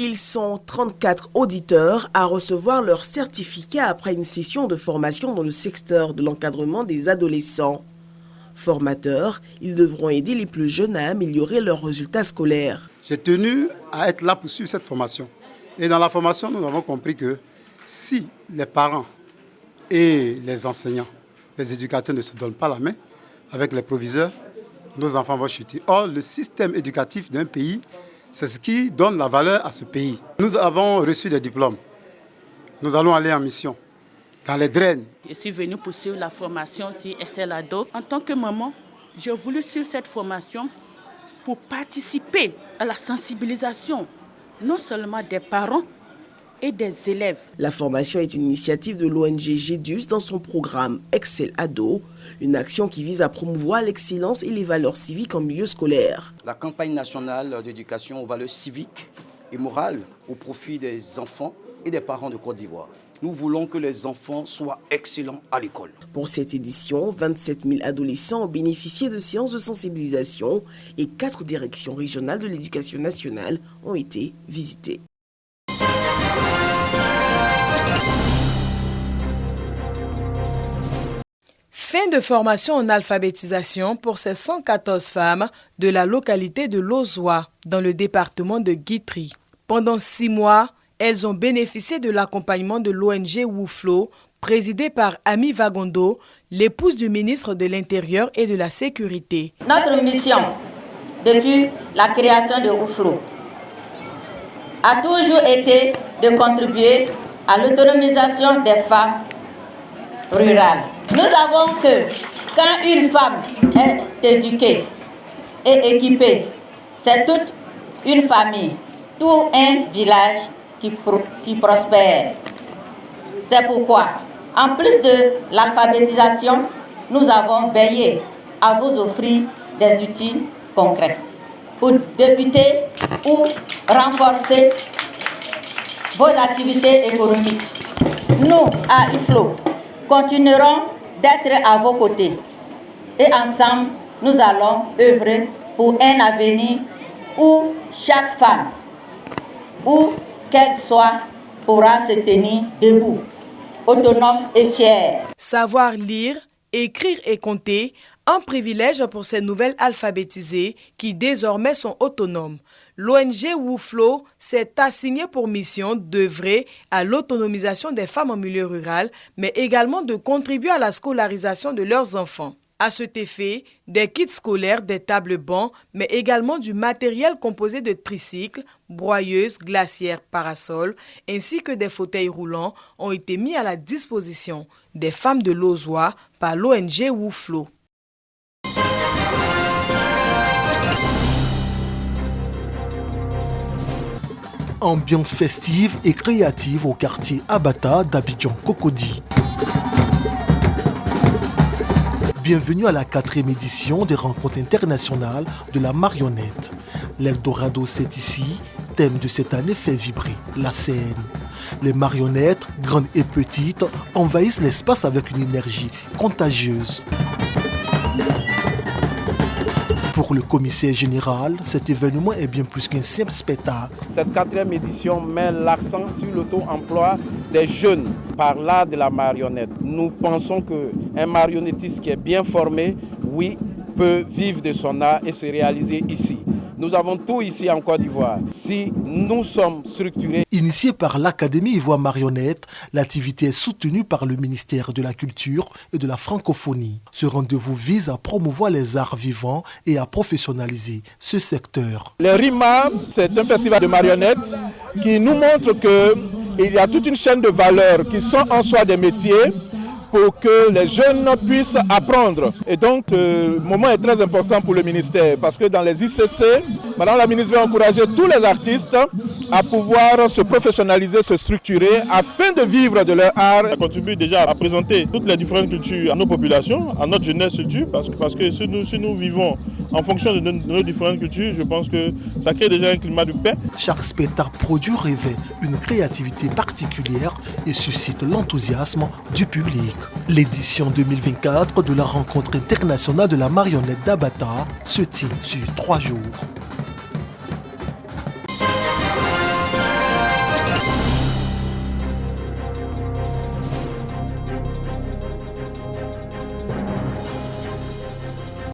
Ils sont 34 auditeurs à recevoir leur certificat après une session de formation dans le secteur de l'encadrement des adolescents. Formateurs, ils devront aider les plus jeunes à améliorer leurs résultats scolaires. J'ai tenu à être là pour suivre cette formation. Et dans la formation, nous avons compris que si les parents et les enseignants, les éducateurs ne se donnent pas la main avec les proviseurs, nos enfants vont chuter. Or, le système éducatif d'un pays, c'est ce qui donne la valeur à ce pays. Nous avons reçu des diplômes. Nous allons aller en mission dans les draines. Je suis venue pour suivre la formation sur SLADO. En tant que maman, j'ai voulu suivre cette formation pour participer à la sensibilisation, non seulement des parents et des élèves. La formation est une initiative de l'ONG GEDUS dans son programme Excel Ado, une action qui vise à promouvoir l'excellence et les valeurs civiques en milieu scolaire. La campagne nationale d'éducation aux valeurs civiques et morales au profit des enfants et des parents de Côte d'Ivoire. Nous voulons que les enfants soient excellents à l'école. Pour cette édition, 27 000 adolescents ont bénéficié de séances de sensibilisation et 4 directions régionales de l'éducation nationale ont été visitées. Fin de formation en alphabétisation pour ces 114 femmes de la localité de Lozoa, dans le département de Guitry. Pendant 6 mois, elles ont bénéficié de l'accompagnement de l'ONG Wouflo, présidée par Ami Vagondo, l'épouse du ministre de l'Intérieur et de la Sécurité. Notre mission, depuis la création de Wouflo, a toujours été de contribuer à l'autonomisation des femmes rurales. Nous savons que quand une femme est éduquée et équipée, c'est toute une famille, tout un village qui prospère. C'est pourquoi, en plus de l'alphabétisation, nous avons veillé à vous offrir des outils concrets pour débuter ou renforcer vos activités économiques. Nous, à UFLO, continuerons d'être à vos côtés et ensemble, nous allons œuvrer pour un avenir où chaque femme, où qu'elle soit, pourra se tenir debout, autonome et fière. Savoir lire, écrire et compter, un privilège pour ces nouvelles alphabétisées qui désormais sont autonomes. L'ONG Wouflo s'est assignée pour mission d'œuvrer à l'autonomisation des femmes en milieu rural, mais également de contribuer à la scolarisation de leurs enfants. À cet effet, des kits scolaires, des tables bancs, mais également du matériel composé de tricycles, broyeuses, glacières, parasols, ainsi que des fauteuils roulants ont été mis à la disposition des femmes de Lozoa par l'ONG Wouflo. Ambiance festive et créative au quartier Abata d'Abidjan-Cocody. Bienvenue à la 4e édition des rencontres internationales de la marionnette. L'Eldorado, c'est ici. Thème de cette année fait vibrer la scène. Les marionnettes, grandes et petites, envahissent l'espace avec une énergie contagieuse. Pour le commissaire général, cet événement est bien plus qu'un simple spectacle. Cette 4e édition met l'accent sur l'auto-emploi des jeunes par l'art de la marionnette. Nous pensons qu'un marionnettiste qui est bien formé, oui, peut vivre de son art et se réaliser ici. Nous avons tout ici en Côte d'Ivoire. Si nous sommes structurés. Initiée par l'Académie Ivoire Marionnette, l'activité est soutenue par le ministère de la Culture et de la Francophonie. Ce rendez-vous vise à promouvoir les arts vivants et à professionnaliser ce secteur. Les RIMA, c'est un festival de marionnettes qui nous montre qu'il y a toute une chaîne de valeurs qui sont en soi des métiers pour que les jeunes puissent apprendre. Et donc, ce moment est très important pour le ministère parce que dans les ICC, Madame la ministre va encourager tous les artistes à pouvoir se professionnaliser, se structurer afin de vivre de leur art. Ça contribue déjà à présenter toutes les différentes cultures à nos populations, à notre jeunesse surtout, parce que si nous vivons en fonction de nos différentes cultures, je pense que ça crée déjà un climat de paix. Chaque spectacle produit revêt une créativité particulière et suscite l'enthousiasme du public. L'édition 2024 de la rencontre internationale de la marionnette d'Abata se tient sur 3 jours.